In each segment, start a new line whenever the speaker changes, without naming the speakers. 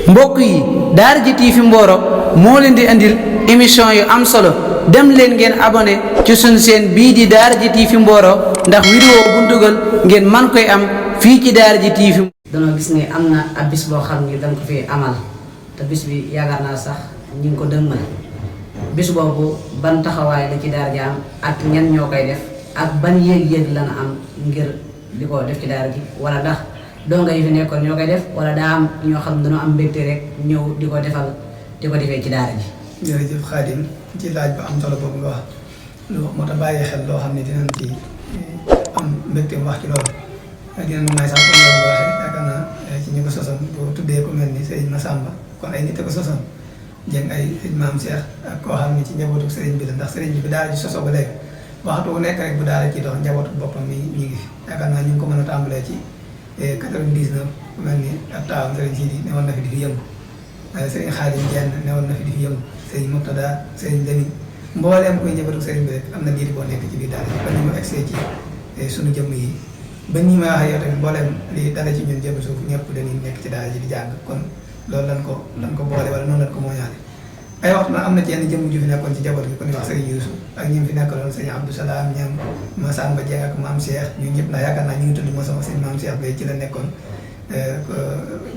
mbokk yi Daara J TV Mboro moo leen di andil émission yu am solo dem leen ngeen abonné ci suñu chaîne bii di Daara J TV Mboro ndax vidéo bu dugal ngeen man koy am fii ci Daara J TV.
danoo gis ne am na ab bis boo xam ni dañ ko fi amal te bis bi yaakaar naa sax ñu ngi ko dëgmal bis boobu ban taxawaay la ci daara ji am ak ñan ñoo koy def ak ban yéeg-yéeg la na am ngir di ko def ci daara ji wala ndax donga yi fi nekkoon ñoo koy def wala daa am ñoo xam ne dañoo am mbégte rek ñëw di ko defal di ko defee ci daara ji.
jërëjëf Khadim ci laaj bu am solo boobu nga wax lu moo tax bàyyi xel loo xam ne dinañ ci am mbégte mu wax ci loolu dinañ may sax comme loolu waxee yaakaar naa ci ñu ko sosoon boo tuddee ku mel ni Serigne Massamba kon ay nit a ko sosoon jëng ay sëñ Maam Cheikh ak koo xam ne ci njabootu Serigne bi la ndax Serigne bi daara ji sosoo ba léegi waxtu bu nekk rek bu daara ci dox njabootu boppam mi ngi fi yaakaar naa ñu ngi ko mën a tàmbalee ci 99 ku mel ni ab taawam Serigne Sidi newoon na fi di fi yëngu Serigne Khadim Dieng newoon na fi di fi yëngu Serigne Murtada Serigne Lamine mbooleem koy njabootu Serigne bi rek am na diir boo nekk ci biir daara ji ba ni mu egsee ci sunu jëmm yi ba nii may waxee yow tamit mbooleem li dala ci ñun jëm suuf ñëpp dañuy nekk ci daara ji di jàng kon loolu lan ko boole wala noonu lan ko mooñaale ay waxtu na am na ci yenn jëmm ju fi nekkoon ci jaboot gi ku ñuy wax Serigne Youssou ak ñi fi nekkaloon Serigne Abdou Salam ñam Massamba Dieng ak Maam Cheikh ñun ñëpp ndax yaakaar naa ñu ngi tudd ma sama Serigne Maam Cheikh bay ci la nekkoon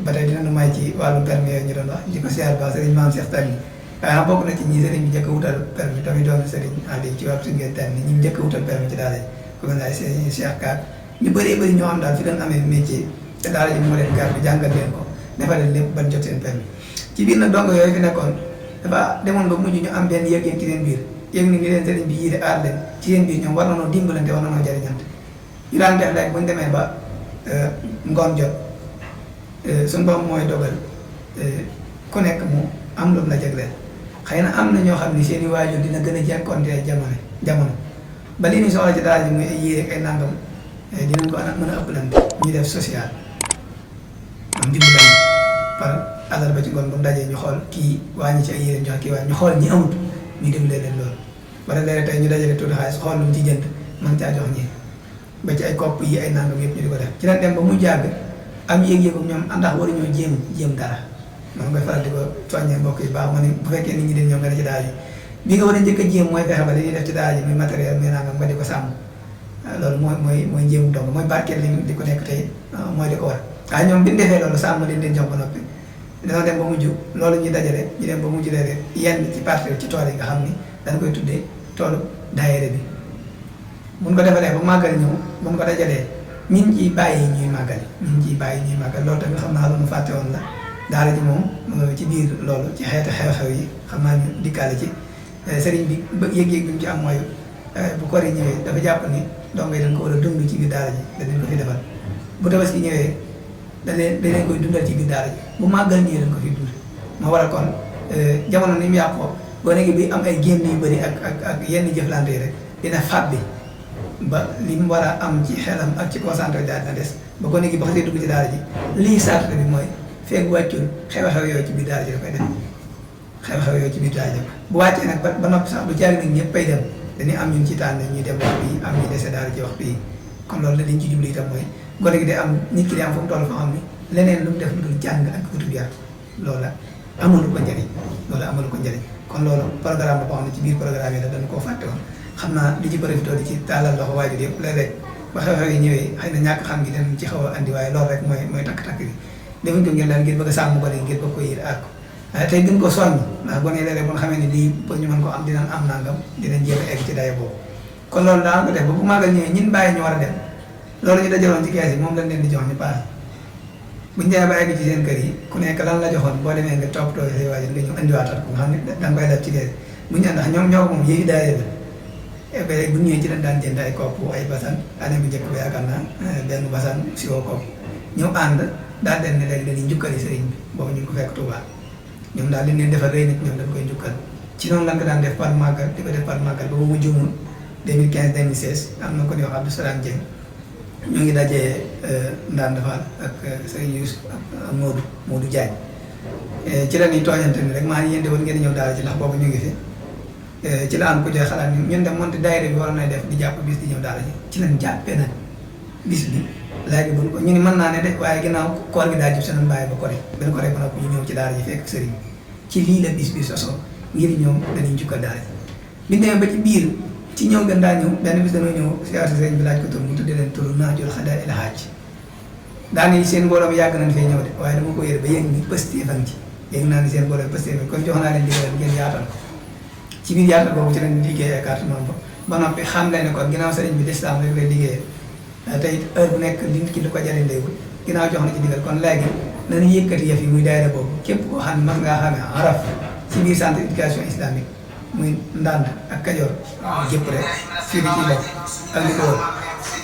ba tey dinañu may ci wàllu permis yooyu ñu doon wax di ko siyaar ba Serigne Maam Cheikh Tani waaye bokk na ci ñi Serigne bi njëkk a wutal permis tamit doon Serigne Aliou ci waxtu ngeen Tani ñi njëkk a wutal permis ci daara ji ku mel ne ay Serigne Cheikh Ka ñu bëree bëri ñoo xam daal fi doon amee métier te daara ji moo leen gaar bi jàngal leen ko defal leen lépp ban jot seen permis ci biir nag dongo yooyu fi nekkoon dafa demoon ba mujj ñu am benn yëg-yëg ci seen biir yëg ni leen sëriñ bi yii de aar leen ci seen biir ñoom war nañoo dimbalante war nañoo jariñante ñu daan def rek bu ñu demee ba ngoon jot suñu borom mooy dogal ku nekk mu am lu la jagleel xëy na am na ñoo xam ni seen i waajur dina gën a jànkuwanteel jamono ba li ñuy soxla ci daara ji muy ay yii rek ay nangam dinañ ko mën a ëppalante ñu def social am dimbalante par àllarba ci ngoon bu mu dajee ñu xool kii wàññi ci ay yéreem jox kii wàññi ñu xool ñi amut ñu dimbalee leen loolu wala léeg-léeg tey ñu dajale tuuti xaalis xool lu mu ci jënd mën caa jox ñi ba ci ay kopp yi ay nangam yëpp ñu di ko def ci lañ dem ba mu jàgg am yéeg-yéegum ñoom ndax waruñoo jéem dara man koy faral di ko soññee mbokk yi baax ma ne bu fekkee nit ñi dañ ñëw nga ne ci daara ji bi nga war a njëkk a jéem mooy fexe ba dañuy def ci daara ji muy matériel muy nangam nga di ko sàmm loolu mooy njéemum dong mooy barkeel li di ko nekk tey mooy di ko war waaye ñoom bi ñu defee loolu sàmm leen jox ba noppi dañoo dem ba mujj loolu ñuy dajale ñu dem ba mujj léeg-léeg yenn ci parti ci tool yi nga xam ni dañ koy tuddee toolu daayira bi buñ ko defalee ba màggal ñëw buñ ko dajalee ñin ciy bàyyi ñuy màggal loolu tamit xam naa lu mu fàtte woon la daara ji moom ci biir loolu ci xeeti xew-xew yi xam naa ñu dikkaale ci sëriñ bi ba yëg-yëg bi mu ci am mooy bu koor yi ñëwee dafa jàpp ni dongo yi dañ ko war a dund ci biir daara ji dañ ko fi defal bu tabaski ñëwee dañ leen koy dundal ci biir daara ji bu màggal ñëwee dañ ko fi dund moo waral kon jamono ni mu yàqoo gone gi bi am ay génn yu bëri ak yenn jëflante yi rek dina fàbbi ba li mu war a am ci xelam ak ci concentré daal na des ba gone gi ba xasee dugg ci daara ji lii sart bi mooy feeg wàccul xew-xew yooyu ci biir daara ji da koy def xew-xew yooyu ci biir daara ji bu wàccee nag ba noppi sax du jaag nag ñëpp ay dem dañuy am ñun ci tànn ñuy dem wax bii am ñu dese daara ji wax bii kon loolu la liñ ci jublu itam mooy gone gi day am nit ki day am fu mu toll foo xam ni leneen lu mu def lu dul jàng ak wutub yar loola amalu ko njëriñ kon loolu programme la boo xam ne ci biir programme yi la dañ koo fàtte woon xam naa di ci profité di ci tàllal loxo waajur yëpp léeg-léeg ba xew-xew yi ñëwee xëy na ñàkk xam gi dañ ci xaw a andi waaye loolu rek mooy takk-takk bi defuñ ko ngeen daal ngir bëgg a sàmm gone ngir bëgg ko yër aar ko waaye tey gën ko soññ ndax gone yi léeg-léeg bu nga xamee ne lii pour ñu mën ko am dinañ am nangam dinañ jéem a egg ci daye boobu kon loolu daan ko def ba bu màggal ñëwee ñin bàyyi ñu war a dem loolu ñu dajaloon ci kees yi moom lañ leen di jox ñu paas buñu demee ba egg ci seen kër yi ku nekk lan la joxoon boo demee nga toppatoo say waajur nga ñëw indiwaatal ko nga xam ne danga koy def ci kees bu ñu ndax ñoom ñoo ko moom yëfi daye la ba bu ñëwee ci lañ daan jënd ay kopp ay basan année bu njëkk ba yaakaar naa benn basan si woo kopp ñëw ànd daal den ne léegi dañuy njukkali sëriñ bi boobu ñu ngi ko fekk Touba ñoom daal li leen defal rëy nit ñoom dañ koy njukkal ci noonu lañ ko daan def par màggal di ko def par màggal ba mu jumul 2015 2016 am na ko ñuy wax Abdou Salam Dieng ñoo ngi dajee Ndande Fall ak Serigne Youssou ak Modou Diagne ci la ñuy tooñante ni rek maa ngi yéen de woon ngeen ñëw daal ci ndax boobu ñu ngi fi ci la am ko joxe xalaat ni ñun de monte daayira bi waroon na def di jàpp bis di ñëw daal ci lañ jàppee nag bis bi léegi buñ ko ñu ni mën naa ne de waaye ginnaaw koor gi daa jub seen bàyyi ba kori benn kori ba noppi ñu ñëw ci daara ji fekk sëriñ ci lii la bis bi sosoo ngir ñoom dañuy jukkal daara ji bi demee ba ci biir ci ñëw gën daa ñëw benn bis dañoo ñëw siyaare sëriñ bi laaj ko tur mu tudde leen tur naajul xadaa il haaj daane seen mbooloo mi yàgg nañ fee ñëw de waaye dama ko yëre ba yëg ni pëstéef a ngi ci yëg naa ni seen mbooloo mi pëstéef kon jox naa leen digal ngeen yaatal ko ci biir yaatal boobu ci lañ liggéey ay carte membre ba noppi xam leen ne kon ginnaaw sëriñ bi lislaam rek lay liggéeyee tey heure bu nekk li ki lu ko jëriñ lay wut ginnaaw jox na ci digal kon léegi nañu yëkkati yëf yi muy daayira boobu képp koo xam ne mas ngaa xamee araf ci biir centre éducation islamique muy Ndande ak Kajoor jëpp rek fii di ci bokk ak li ko wër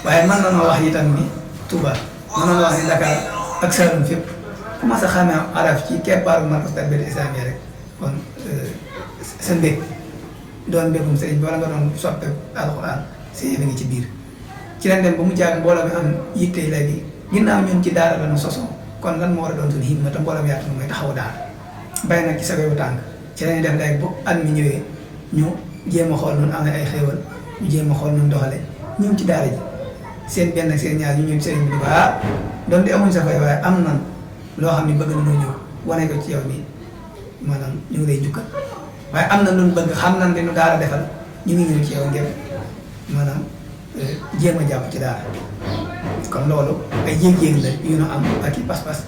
waaye mën na noo wax itam ni Touba mën na noo wax ni Dakar ak Saloum fépp ku mas a xamee araf ci keppaaru markas tarbiyya islamiyya rek kon sa mbég doon mbégum sëriñ bi wala nga doon soppe alxuraan si yëf ngi ci biir ci lañ dem ba mu jàng mbooloo mi am yitte léegi ginnaaw ñun ci daara la ñu sosoo kon lan moo war a doon suñu himma te mbooloo mi yaatu mooy taxawu daara bay nag ci sa wewu tànk ci lañuy def léegi bu at mi ñëwee ñu jéem a xool nun am na ay xéewal ñu jéem a xool nun doxale ñëw ci daara ji seen benn ak seen ñaar ñu ñëw ci sëriñ bi di ko doon di amuñ sa fay waaye am nan loo xam ne bëgg na ñëw wane ko ci yow nii maanaam ñu ngi lay jukkal waaye am na lu bëgg xam nañ li nu daara defal ñu ngi ñëw ci yow ngir maanaam jéem a jàpp ci daara kon loolu ay yéeg-yéeg la yu nu am ak i pas-pas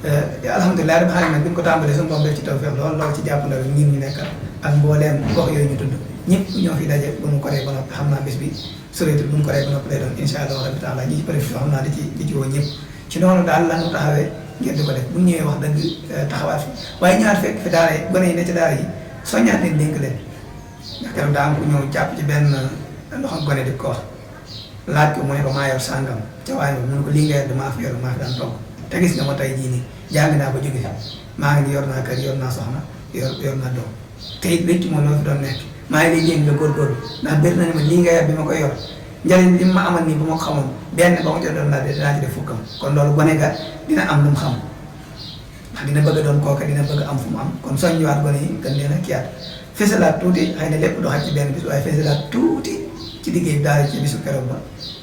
alhamdulilah rabbil alamin nag bi ñu ko tàmbalee suñu borom def ci tawfeex loolu ci jàpp ndal ngir ñu nekk ak mbooleem gox yooyu ñu tudd ñëpp ñoo fi daje bu ñu koree ba noppi xam naa bés bi soreetul bu ñu koree ba noppi lay doon insha allah rabbi taala ñi ci profité xam naa di ci woo ñëpp ci noonu daal la ñu taxawee ngir di ko def bu ñu ñëwee wax dëgg taxawaat fi waaye ñaar fekk fi daara yi gone yi ne ci daara yi soññaat leen dénk leen ndax keroog daa am ku ñëw jàpp ci benn loxo gone di ko wax laaj ko mu ne ko maa yor sàngam ca waaye mu ne ko lii nga yor damaa fi yor maa fi daan togg te gis nga ma tey jii nii jàng naa ba jóge fi maa ngi ni yor naa kër yor naa soxna yor naa doom te it rëcc moom loo fi doon nekk maa ngi lay jéem nga góorgóorlu ndax bëri na ne ma lii nga yor bi ma koy yor njëriñ li ma amal nii bu ma ko xamoon benn ba ma jot doon laa dinaa ci def fukkam kon loolu gone ga dina am lu mu xam ndax dina bëgg a doon kooka dina bëgg am fu mu am kon soññiwaat gone yi gën leen a kiyaat fesalaat tuuti xëy na lépp doxal ci benn bis waaye fesalaat tuuti ci liggéey bi daal ci bisu keroog ba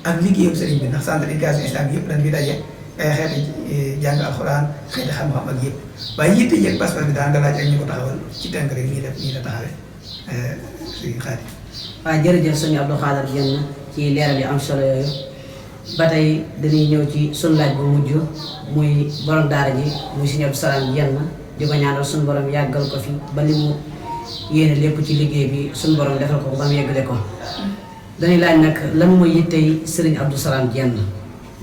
ak liggéeyu sëriñ bi ndax centre d'éducation islamique yëpp dañ fi daje ay xeeti jàng alxuraan xeeti xam-xam ak yëpp waaye yitte yëg pas-pas bi daan nga laaj ak ñu ko taxawal ci tënk rek nii la taxawee suñu xaati.
waaw jërëjëf sëñ Abdou Khadre Diène ci leeral yu am solo yooyu ba tey dañuy ñëw ci suñu laaj bu mujj muy borom daara ji muy sëñ Abdou Salam Diène di ko ñaanal suñu borom yàggal ko fi ba li mu yéene lépp ci liggéey bi suñu borom defal ko ba mu yeggale ko. dañuy laaj nag lan mooy yittey Serigne Abdou Salam Diène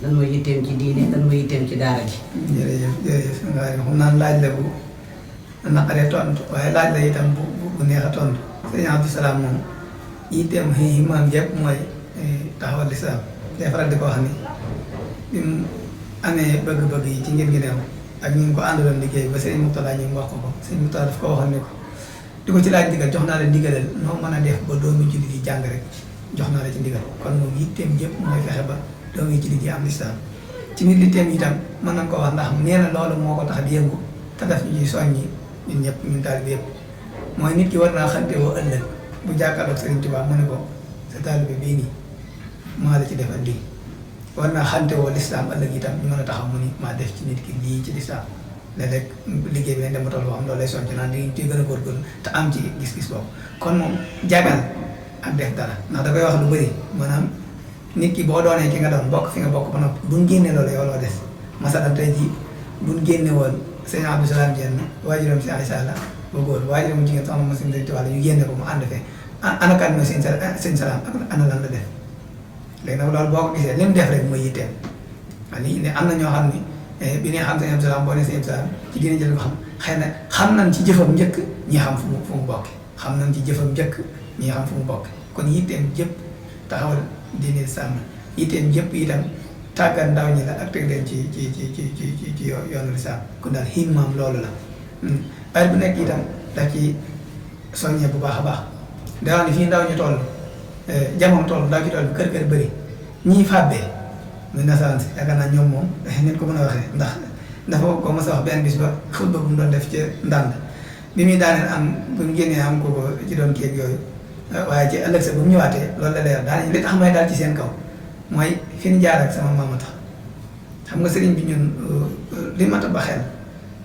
lan mooy yitteem ci diine lan mooy yitteem ci daara ji.
jërëjëf xam naa laaj la bu naqaree tontu waaye laaj la itam bu neex a tontu Serigne Abdou Salam moom yitteem maam yëpp mooy taxawal lislaam te faral di ko wax ni bi mu amee bëgg-bëgg yi ci ngir gi neew ak ñu ngi ko àndaloon liggéey ba Serigne Moutalla ñu wax ko Serigne Moutalla daf ko waxoon ne ko di ko ci laaj ndigal jox naa la ndigalal noo mën a def ba doomu jullit yi jàng rek jox naa la ci ndigal kon moom yitteem yëpp mooy fexe ba doomu jullit yi am lislaam ci biir yitteem itam mën nañ ko wax ndax nee na loolu moo ko tax di yëngu te daf ñu ciy soññi ñun ñëpp ñun taalibe yëpp mooy nit ki war naa xante woo ëllëg bu jàkkaarloog Serigne Touba mu ne ko sa taalibe bii nii maa la ci defal lii war naa xante woo lislaam ëllëg itam ñu mën a taxaw mu ni maa def ci nit ki lii ci lislaam léeg-léeg liggéey bi nañ dem ba toll boo xam loolu lay soññ naan di gën a góorgóorlu te am ci gis-gis boobu kon moom jagal ak def dara ndax da koy wax lu bëri maanaam nit ki boo doonee ki nga doon bokk fi nga bokk ba noppi buñ génne loolu yow loo des masalan tey jii buñ génne woon sëñ Abdou Salam Diène waajuram si Aïssa la ba góor waajuram jigéen soxna ma sim ci wàll ñu génne ko mu ànd fee anakat mooy sëñ Salam ak ana lan la def léegi nag loolu boo ko gisee li mu def rek mooy yitteem waaye lii ne am na ñoo xam ni bi ñuy xam sëñ Abdou Salam boo nee sëñ Abdou Salam ci dina jël ko xam xëy na xam nañ ci jëfam njëkk ñi xam fu mu bokk xam nañ ci jëfam njëkk ñi xam fu mu bokk kon yitteem jëpp taxawal diine sàmm yitteem jëpp itam tàggat ndaw ñi la ak teg leen ci yoonu lislaam kon daal himmaam loolu la heure bu nekk itam daf ci soññee bu baax a baax da wax ni fii ndaw ñu toll jamono toll ndaw ci toll bi kër bëri ñii fàbbee muy nasaraan si yaakaar naa ñoom moom nit ko mën a waxee ndax dafa ko mos a wax benn bis ba xutba bu mu doon def ci ndànd bi muy daaneel am bu ñu génnee am ko ci doon kéeg yooyu waaye ci ëllëg sa bu mu ñëwaatee loolu la leer daanañ li tax may daal ci seen kaw mooy fi ñu jaar ak sama maama tax xam nga sëriñ bi ñun li mat a ba xel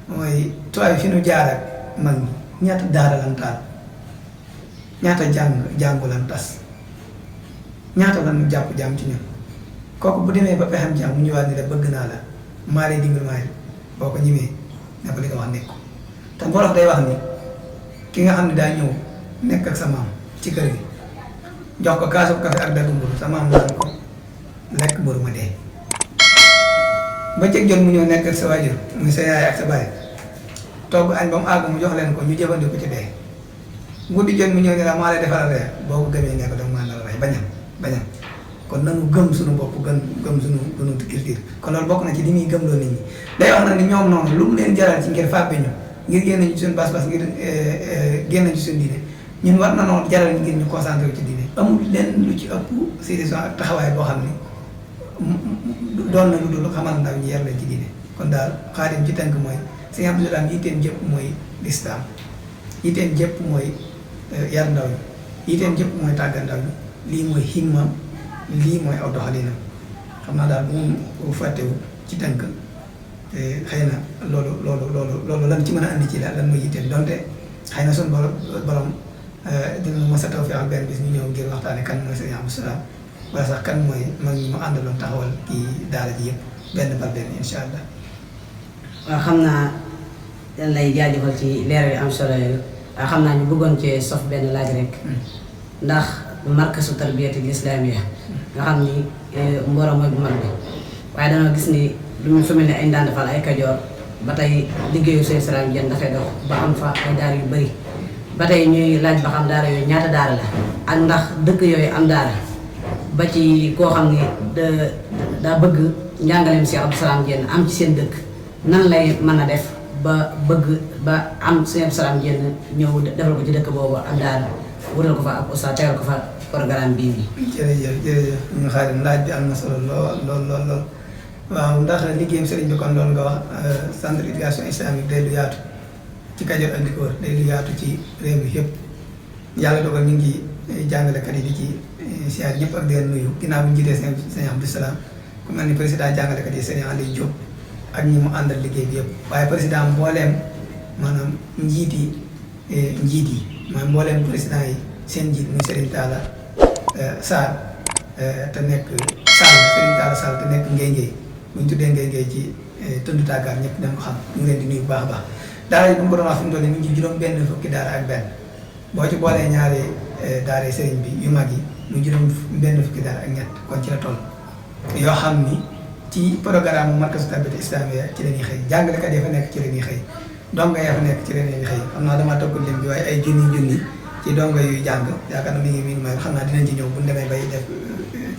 mooy tubaab yi fi nu jaar ak mag ñi ñaata daara lan taal ñaata jàngu lan tas ñaata lan jàpp jaam ci ñun kooku bu demee ba pexam jaam mu ñëwaat ni la bëgg naa la maa lay dimbali maa boo ko ñimee ne ko li nga wax nekk ko te mbolof day wax ni ki nga xam ne daa ñëw nekk ak sa maam ci kër gi jox ko kaasu kafe ak daggu mburu sa maam naan ko lekk mburu ma dee ba cëg jot mu ñëw nekk ak sa waajur muy sa yaay ak sa baay togg añ ba mu àgg mu jox leen ko ñu jëfandiku ci dee guddi jot mu ñëw ne la maa lay defaral reer boo ko gëmee ne ko danga maa nar a rey bañam kon nanu gëm suñu bopp gëm suñu culture kon loolu bokk na ci li muy gëmloo nit ñi day wax na ni ñoom noonu lu mu leen jaral ci ngir fàbbe ñu ngir génn ci suñu bas-bas ngir génn ci suñu diine ñun war na noonu jaral ngir ñu concentré ci diine amul lenn lu ci ëpp situation ak taxawaay boo xam ne doon na lu dul xamal ndaw ñi yar leen ci diine kon daal Xaadim ci tënk mooy Sëñ Abdou Salaam yitteem jëpp mooy lislaam yitteem jëpp mooy yar ndaw ñi yitteem jëpp mooy tàggat ndaw ñi lii mooy himmam lii mooy aw doxalinam xam naa daal bu mu fàttewu ci tënk te xëy na loolu lan ci mën a andi ci lan mooy yitteem donte xëy na suñu borom dina ma sa taw fi ak benn bis ñu ñëw ngir waxtaane kan mooy Sëñ Abdou Salaam wala sax kan mooy mag ñi mu àndaloon taxawal kii daara ji yëpp benn par benn incha allah.
waaw xam naa dañ lay jaajëfal ci leeral yi am solo yooyu waaw xam naa ñu bëggoon cee sof benn laaj rek ndax markasu tarbiyatil islamiya nga xam ni Mboro mooy bu mag bi waaye dama gis ni lu mu fi mel ni ay Ndande Fall ay Kajoor ba tey liggéeyu Sëñ Salaam Diène dafay dox ba am fa ay daara yu bëri ba tey ñuy laaj ba xam daara yooyu ñaata daara la ak ndax dëkk yooyu am daara ba ci koo xam ni daa bëgg njàngaleem Sëñ Abdou Salaam Diène am ci seen dëkk nan lay mën a def ba bëgg ba am Sëñ Abdou Salaam Diène ñëw defal ko ci dëkk boobu am daara wutal ko fa ab ustaas tegal ko fa programme bii nii.
jërëjëf ñu Xaadim laaj bi am na solo lool waaw ndax liggéeyam sëriñ bi kon loolu nga wax centre d'éducation islamique day lu yaatu ci Kajoor ak li ko wër day lu yaatu ci réew mi yëpp yàlla dogal ñu ngi jàngalekat yi di ci siyaar ñëpp ak di leen nuyu ginnaaw bi ñu jiitee Sëñ Abdou Salaam ku mel ni président jàngalekat yi Sëñ Aliou Diop ak ñi mu àndal liggéey bi yëpp waaye président mbooleem maanaam njiit yi mooy mbooleem président yi seen njiit muy Serigne Talla Sarr te nekk Serigne Talla Sarr te nekk Ngéy bu ñu tuddee Ngéy ci tund tàggaar ñëpp dañ ko xam ñu ngi leen di nuyu bu baax a baax daara yi bu mu ko doon wax fi mu toll nii mu ngi juróom benn fukki daara ak benn boo ci boolee ñaari daara Serigne bi yu mag yi mu juróom benn fukki daara ak ñett kon ci la toll yoo xam ni ci programme markazu tarbiyati islamiya ci la ñuy xëy jàngalekat ya fa nekk ci la ñuy xëy donga ya fa nekk ci la ñuy xëy xam naa damaa toggul lim bi waaye ay junni ci donga yuy jàng yaakaar na mi ngi may xam naa dinañ ci ñëw bu ñu demee bay def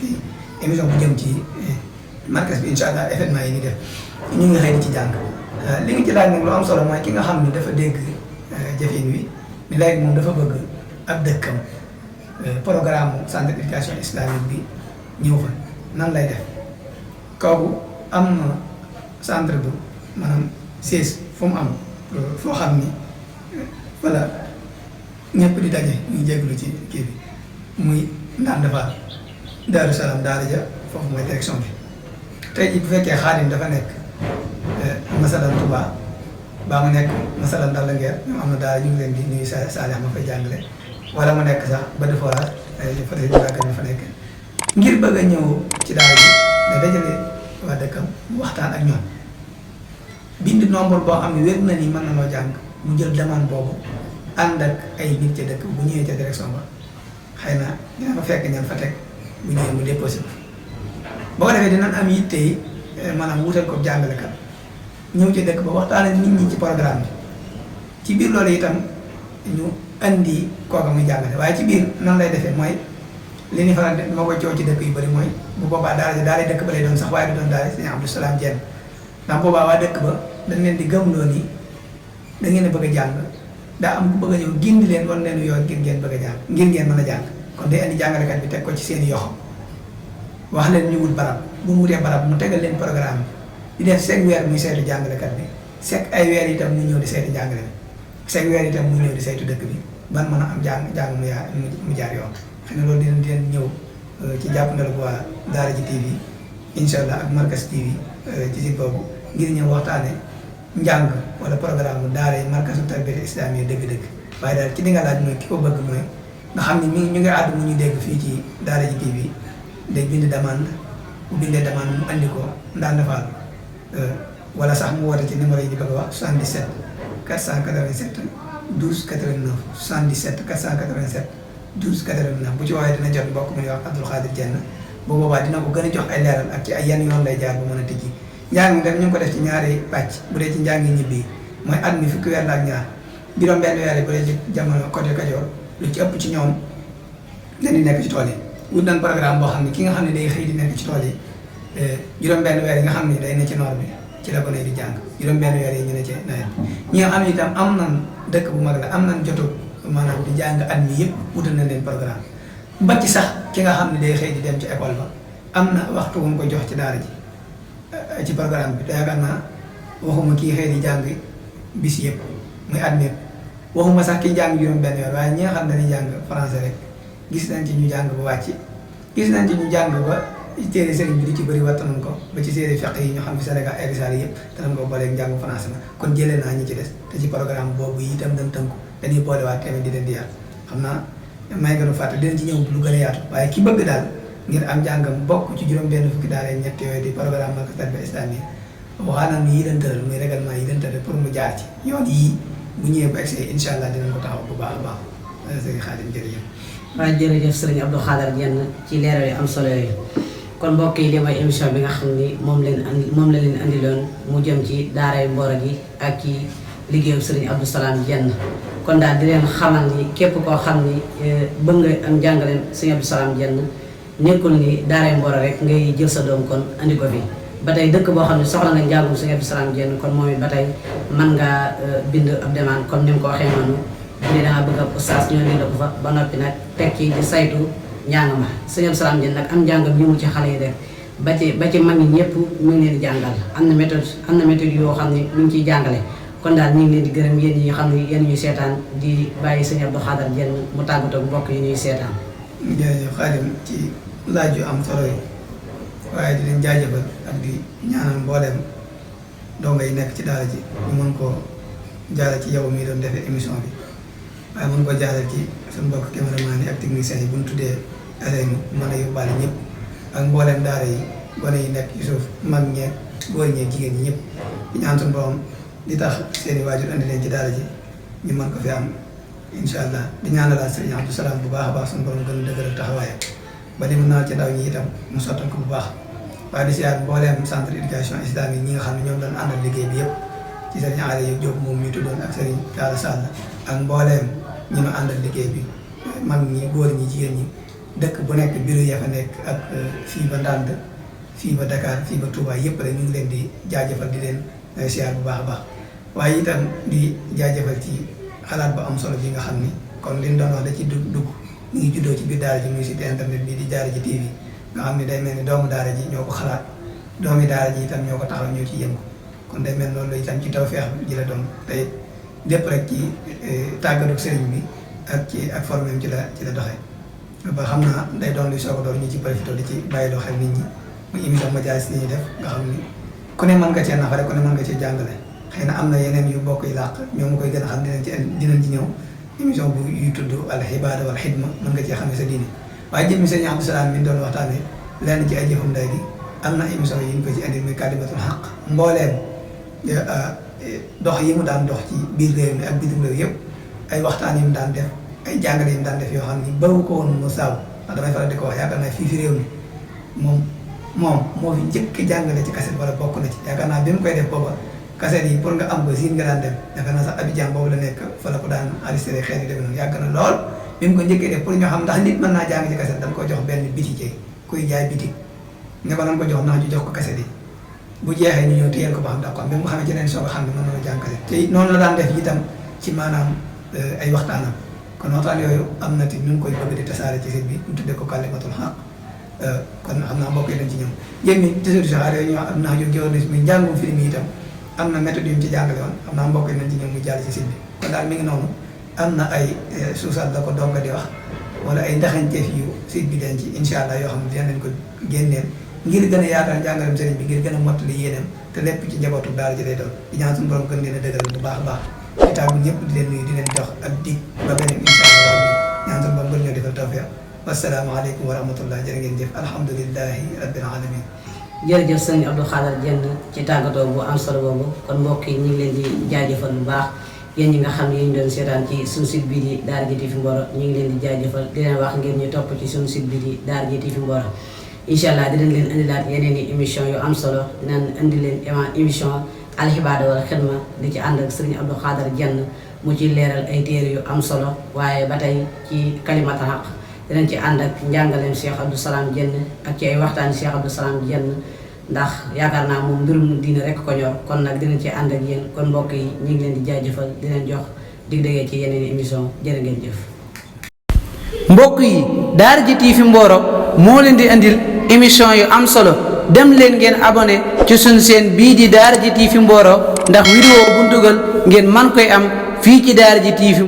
kii émission bu jëm ci markas bi incha allah événement yi ni def ñu ngi xëy di ci jàng li nga ci laaj nag lu am solo mooy ki nga xam ni dafa dégg jëfin wi ni léegi moom dafa bëgg ab dëkkam programme centre d'éducation islamique bi ñëw fa nan lay def kooku am na centre bu maanaam siis fu mu am foo xam ni voilà ñëpp di daje ñu jégalu ci kii bi muy Ndande Fall Daaru Salaam daara ja foofu mooy direction bi tey jii bu fekkee Xaadim dafa nekk masalan Touba baa mu nekk masalan Ndalla Nguer ñoom am na daara ñu ngi leen di nuyu Saalix ma fay jàngale wala mu nekk sax ba de forage fële fa nekk ngir bëgg a ñëw ci daara ji day dajale waa dëkkam mu waxtaan ak ñoom bind nombre boo xam ne wér na ni mën na noo jàng mu jël demande boobu ànd ak ay nit ca dëkk bu ñëwee ca direction ba xëy na dina fa fekk ñan fa teg bu ñëwee mu déposé ko boo ko defee dinañ am yitte yi maanaam wutal ko jàngalekat ñëw ci dëkk ba waxtaan ak nit ñi ci programme bi ci biir loolu itam ñu andi kooka muy jàngale waaye ci biir nan lay defee mooy li ñu faral moo ko coow ci dëkk yu bëri mooy bu boobaa daara dëkk ba lay doon sax waaye du doon daara Sëñ Abdou Salaam Diène ndax boobaa waa dëkk ba dañ leen di gëmloo ni da ngeen a bëgg a jàng daa am ku bëgg a ñëw gindi leen wan leen yoon ngir ngeen bëgg a jàng ngir ngeen mën a jàng kon day andi jàngalekat bi teg ko ci seen i yoxo wax leen ñu wut barab bu mu wutee barab mu tegal leen programme bi di def chaque weer muy saytu jàngalekat bi chaque ay weer itam mu ñëw di saytu jàngale bi chaque weer itam mu ñëw di saytu dëkk bi ban mën a am jàng mu jaar yoon xëy na loolu dinañ ñëw ci jàppandal bu waa Daara J TV incha allah ak Markas TV ci site boobu ngir ñëw waxtaane njàng wala programme bu daara yi markazu tarbiya islamiya dëgg-dëgg waaye daal ci li nga laaj mooy ki ko bëgg mooy nga xam ne ñu ngi àddu mu ñu dégg fii ci Daara J TV day bind demande bu bindee demande mu andi ko Ndande Fall wala sax mu woote ci numéro yi di bëgg a wax 77 487 12 89 77 487 12 89 bu ci woowee dina jot mbokk mu ñuy wax Abdoul Khadir Dieng bu boobaa dina ko gën a jox ay leeral ak ci ay yan yoon lay jaar bu mën a tijji njàng mi daf ñu ngi ko def ci ñaari pàcc bu dee ci njàngi ñibbi mooy at mi fukki weer la ak ñaar juróom-benn weer yi bu dee ci jamono côté Kajoor lu ci ëpp ci ñoom dañuy nekk ci tool yi wut nañ programme boo xam ne ki nga xam ne day xëy di nekk ci tool yi juróom-benn weer yi nga xam ne day ne ci noor bi ci la ko ne di jàng juróom-benn weer yi ñu ne ci nawet ñi nga xam ne itam am nañ dëkk bu mag la am nañ jotu maanaam di jàng at mi yëpp wutal nañ leen programme ba ci sax ki nga xam ne day xëy di dem ci école ba am na waxtu bu mu ko jox ci daara ji ci programme bi te yaakaar naa waxuma kii xëy di jàng bis yëpp muy at mi yëpp waxuma sax ki jàng juróom-benn weer waaye ñi nga xam ne dañuy jàng français rek gis nañ ci ñu jàng ba wàcc gis nañ ci ñu jàng ba téere sëriñ bi di ci bëri wattu nañ ko ba ci série fiqh yi ñu xam ne Sénégal egsaar yëpp danañ ko booleeg njàngu français ma kon jëlee naa ñi ci des te ci programme boobu itam dañ tënku dañuy boolewaat tamit di leen di yaatu xam naa may gën a fàtte dinañ ci ñëw lu gën a yaatu waaye ki bëgg daal ngir am njàngam bokk ci juróom-benn fukki daara ñett yooyu di programme markazu tarbiya islamiya waxaa na ni yi leen tëral muy règlement yi leen tëral pour mu jaar ci yoon yii bu ñëwee ba egsi incha allah dinañ ko taxaw bu baax a baax sëriñ Xaadim jërëjëf.
waaw jërëjëf sëriñ Abdou Khadir Dieng ci leeral yu am solo yooyu kon mbokk yi li mooy émission bi nga xam ni moom la leen andiloon mu jëm ci daaray Mboro gi ak ci liggéeyu sëriñ Abdou Salam Dieng kon daal di leen xamal ni képp koo xam ni bëgg nga am jàngaleem sëriñ Abdou Salam Dieng nekkul ni daaray Mboro rek ngay jël sa doom kon andi ko fi ba tey dëkk boo xam ne soxla nga njàngum sëriñ Abdou Salam Dieng kon moom it ba tey mën ngaa bind ab demande comme ni mu ko waxee noonu bu dee da nga bëgg ab oustaz ñoo ngi la ko fa ba noppi nag teg ci di saytu njàng ma sëriñ Abdou Salam Dieng nag am njàngam ñu mu ci xale yi def ba ci mag ñi ñëpp mu ngi leen di jàngal am na méthode yoo xam ne mu ngi ciy jàngale kon daal ñu ngi leen di gërëm yéen ñi xam ne yéen ñuy seetaan di bàyyi sëriñ Abdou Khadir Dieng mu tàggatoo mbokk yi ñuy seetaan.
jërëjëf Xaadim ci laaj yu am solo yi waaye di leen jaajëfal ak di ñaanal mbooleem dongo yi nekk ci daara ji ñu mën koo jaarale ci yow mi doon defee émission bi waaye mën koo jaarale ci suñu mbokk cameraman yi ak techniciens yi bu ñu tuddee Ousseynou mën a yóbbaale ñëpp ak mbooleem daara yi gone yi nekk ci suuf mag ñeeg góor ñeeg jigéen ñi ñëpp di ñaan suñu borom di tax seen i waajur andi leen ci daara ji ñu mën ko fi am incha allah di ñaanalaat sëriñ Abdou Salam bu baax a baax suñu borom gën a dëgëral taxawaayam ba li mu naal ci ndaw ñi itam mu sottal ko bu baax waaye di siyaar mbooleem centre éducation islamique ñi nga xam ne ñoom doon àndal liggéey bi yëpp ci sëriñ Aale yu Jóob moom ñu tuddoon ak sëriñ Talla Sall ak mbooleem ñi ma àndal liggéey bi mag ñi góor ñi jigéen ñi dëkk bu nekk bureau ya fa nekk ak fii ba Ndande fii ba Dakar fii ba Touba yëpp rek ñu ngi leen di jaajëfal di leen siyaar bu baax a baax waaye itam di jaajëfal ci xalaat bu am solo bi nga xam ni kon liñ doon wax da ci dugg ñu ngi juddoo ci biir daara ji muy site internet bi di Daara J TV nga xam ne day mel ni doomu daara ji ñoo ko xalaat doomi daara ji itam ñoo ko taxaw ñoo ci yëngu kon day mel noonu la itam ci tawfeex ji la doon tey lépp rek ci tàggatu sëriñ bi ak formem ci la doxee ba xam naa day doon luy soog a door ñu ci profité di ci bàyyi loo xel nit ñi muy émission Majaalis ni ñuy def nga xam ni ku ne mën nga cee nafare ku ne mën nga cee jàngale xëy na am na yeneen yu bokk yi làq ñoo ma koy gën a xam dinañ ci ñëw émission bu yuy tudd al xibaada wal xidma mën nga cee xam ne sa diine waaye jëmmi sëñ Abdou Salam mi doon waxtaanee lenn ci ay jëfam léegi am na émission yi ñu ko ci indi muy kalimatul xaq mbooleem dox yi mu daan dox ci biir réew mi ak bitim réew yëpp ay waxtaan yi mu daan def ay jàngale yi mu daan def yoo xam ni bawu ko woon mu saabu ndax damay faral di ko wax yaakaar naa fii fi réew mi moom moo fi njëkk jàngale ci kaset wala bokk na ci yaakaar naa bi mu koy def booba kaset yi pour nga am ko siin nga daan dem yaakaar naa sax Abidjan boobu la nekk fa la ko daan enregistré xeet yi dem noonu yàgg na lool bi mu ko njëkkee def pour ñoo xam ndax nit mën naa jàng ci kaset dañ ko jox benn bitik kuy jaay bitik ne ko dañ ko jox ndax ñu jox ko kaset yi bu jeexee ñu ñëw téyeel ko ba xam d'accord bi mu xamee ci leen soo ko xam ne mën na jàng kaset te noonu la daan def itam ci maanaam ay waxtaanam kon waxtaan yooyu am na ti ñu ngi koy bëgg di tasaare ci site bi ñu tuddee ko kalimatul xaq kon xam naa mbokk yi dañ ci ñëw jëmmi tisodi saxaar yooyu ñu wax am naa jóg journalisme muy njàngum film yi itam am na méthode yu ñu ci jàngale woon xam naa mbokk yi dañ ci ñëw muy jàll ci site bi kon daal mi ngi noonu am na ay suusal la ko donga di wax wala ay ndaxañteef yu site bi denc incha allah yoo xam ne dinañ leen ko génneel ngir gën a yaatal njàngalem sëriñ bi ngir gën a mottali yéenam te lépp ci njabootu daara ji lay doon di ñaan suñu borom gën leen a dëgëral bu baax a baax état bi ñëpp di leen nuyu di leen jox ak dig ba beneen incha allah rabbi ñaan suñu borom gën ñoo defal tawfiq wasalaamaaleykum wa rahmatullah jërë ngeen jëf alhamdulilahi rabbil alamin
jërëjëf sëñ Abdou Khadar Diène ci tàggatoo bu am solo boobu kon mbokk yi ñu ngi leen di jaajëfal bu baax yéen ñi nga xam ne yéen doon seetaan ci suñu site bii di Daara J TV Mboro ñu ngi leen di jaajëfal di leen wax ngeen ñu topp ci suñu site bii di Daara J TV Mboro incha allah dinañ leen indilaat yeneen i émission yu am solo dinañ indi leen émission alxibaada wala xidma di ci ànd ak sëriñ Abdou Khadar Diène mu ci leeral ay téere yu am solo waaye ba tey ci kalimatul haq dinañ ci ànd ak njàngaleem Cheikh Abdou Salam Diène ak ci ay waxtaan Cheikh Abdou Salam Diène ndax yaakaar naa moom mbirum diine rek ko ñor kon nag dinañ ci ànd ak yéen kon mbokk yi ñu ngi leen di jaajëfal di leen jox dig dégee ci yeneen émission jërë ngeen jëf.
mbokk yi Daara J TV Mboro moo leen di andil émission yu am solo dem leen ngeen abonné ci suñu chaîne bii di Daara J TV Mboro ndax vidéo bu dugal ngeen man koy am fii ci Daara J TV